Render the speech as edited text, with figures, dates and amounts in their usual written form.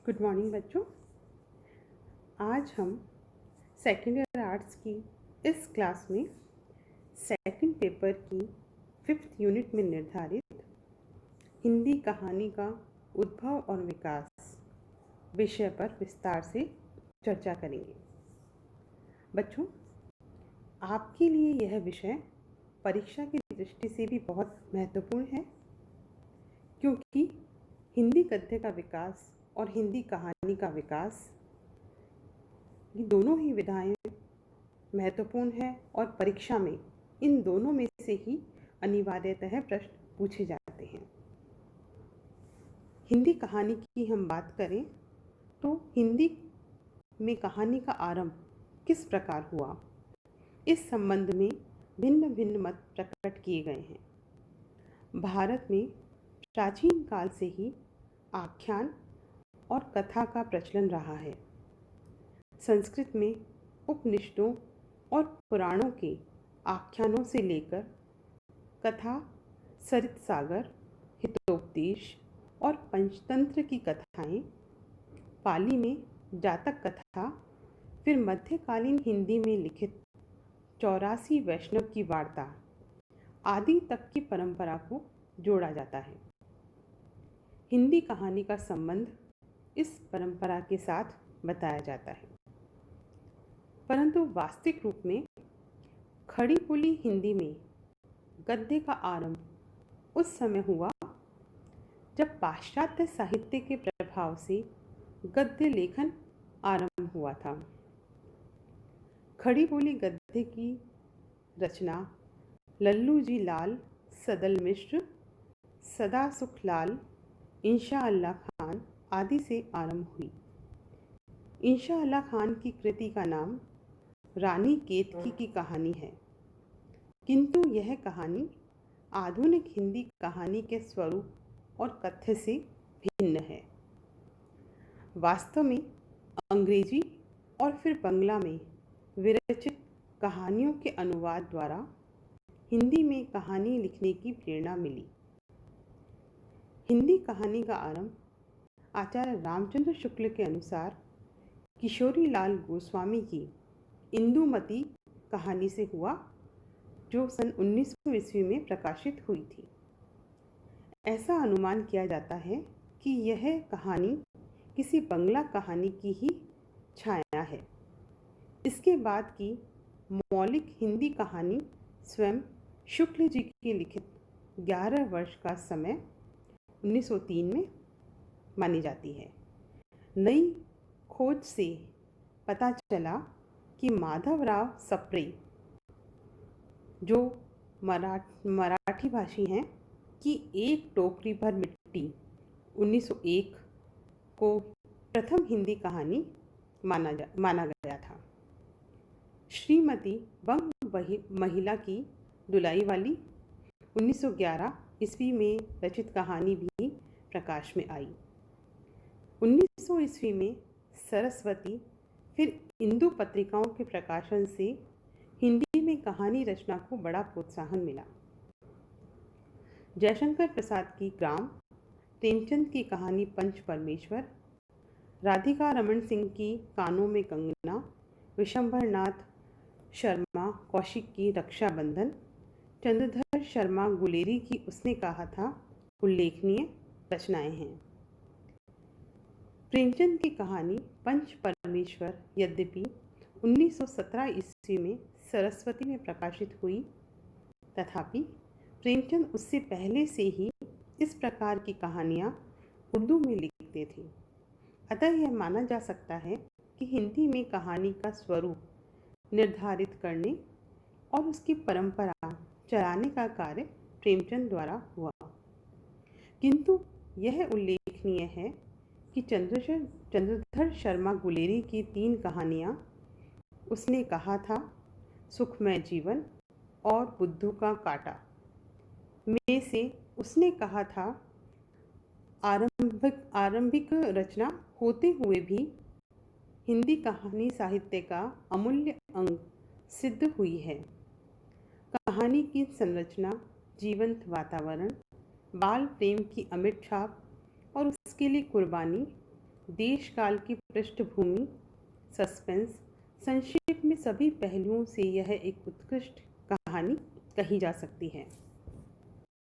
Good morning बच्चों। आज हम सेकेंड ईयर आर्ट्स की इस क्लास में सेकंड पेपर की 5th यूनिट में निर्धारित हिंदी कहानी का उद्भव और विकास विषय पर विस्तार से चर्चा करेंगे। बच्चों, आपके लिए यह विषय परीक्षा की दृष्टि से भी बहुत महत्वपूर्ण है, क्योंकि हिंदी गद्य का विकास और हिंदी कहानी का विकास ये दोनों ही विधाएं महत्वपूर्ण है और परीक्षा में इन दोनों में से ही अनिवार्यतः प्रश्न पूछे जाते हैं। हिंदी कहानी की हम बात करें तो हिंदी में कहानी का आरंभ किस प्रकार हुआ, इस संबंध में भिन्न भिन्न मत प्रकट किए गए हैं। भारत में प्राचीन काल से ही आख्यान और कथा का प्रचलन रहा है। संस्कृत में उपनिषदों और पुराणों के आख्यानों से लेकर कथा, सरित सागर, हितोपदेश और पंचतंत्र की कथाएं, पाली में जातक कथा, फिर मध्यकालीन हिंदी में लिखित 84 वैष्णव की वार्ता आदि तक की परंपरा को जोड़ा जाता है। हिंदी कहानी का संबंध इस परंपरा के साथ बताया जाता है, परंतु वास्तविक रूप में खड़ी बोली हिंदी में गद्य का आरंभ उस समय हुआ जब पाश्चात्य साहित्य के प्रभाव से गद्य लेखन आरंभ हुआ था। खड़ी बोली गद्य की रचना लल्लू जी लाल सदल मिश्र, सदा सुख लाल, इंशा अल्लाह खान आदि से आरंभ हुई। इंशा अल्लाह खान की कृति का नाम रानी केतकी की कहानी है, किंतु यह कहानी आधुनिक हिंदी कहानी के स्वरूप और कथ्य से भिन्न है। वास्तव में अंग्रेजी और फिर बंगला में विरचित कहानियों के अनुवाद द्वारा हिंदी में कहानी लिखने की प्रेरणा मिली। हिंदी कहानी का आरंभ आचार्य रामचंद्र शुक्ल के अनुसार किशोरी लाल गोस्वामी की इंदुमती कहानी से हुआ, जो सन 1900 ईस्वी में प्रकाशित हुई थी। ऐसा अनुमान किया जाता है कि यह कहानी किसी बंगला कहानी की ही छाया है। इसके बाद की मौलिक हिंदी कहानी स्वयं शुक्ल जी की लिखित 11 वर्ष का समय 1903 में मानी जाती है। नई खोज से पता चला कि माधवराव सप्रे, जो मराठी भाषी हैं, की एक टोकरी भर मिट्टी 1901 को प्रथम हिंदी कहानी माना गया था। श्रीमती बंग महिला की दुलाई वाली 1911 ईस्वी में रचित कहानी भी प्रकाश में आई। 1900 ईस्वी में सरस्वती फिर इंदु पत्रिकाओं के प्रकाशन से हिंदी में कहानी रचना को बड़ा प्रोत्साहन मिला। जयशंकर प्रसाद की ग्राम, प्रेमचंद की कहानी पंच परमेश्वर, राधिका रमन सिंह की कानों में कंगना, विशंभर नाथ शर्मा कौशिक की रक्षाबंधन, चंद्रधर शर्मा गुलेरी की उसने कहा था उल्लेखनीय रचनाएं हैं। प्रेमचंद की कहानी पंच परमेश्वर यद्यपि 1917 ईस्वी में सरस्वती में प्रकाशित हुई, तथापि प्रेमचंद उससे पहले से ही इस प्रकार की कहानियाँ उर्दू में लिखते थे। अतः यह माना जा सकता है कि हिंदी में कहानी का स्वरूप निर्धारित करने और उसकी परंपरा चलाने का कार्य प्रेमचंद द्वारा हुआ। किंतु यह उल्लेखनीय है कि चंद्रधर शर्मा गुलेरी की 3 कहानियाँ उसने कहा था सुखमय जीवन और बुद्धू का कांटा में से उसने कहा था आरंभिक रचना होते हुए भी हिंदी कहानी साहित्य का अमूल्य अंग सिद्ध हुई है। कहानी की संरचना, जीवंत वातावरण, बाल प्रेम की अमिट छाप और उसके लिए कुर्बानी देश काल की पृष्ठभूमि, सस्पेंस, संक्षेप में सभी पहलुओं से यह एक उत्कृष्ट कहानी कही जा सकती है।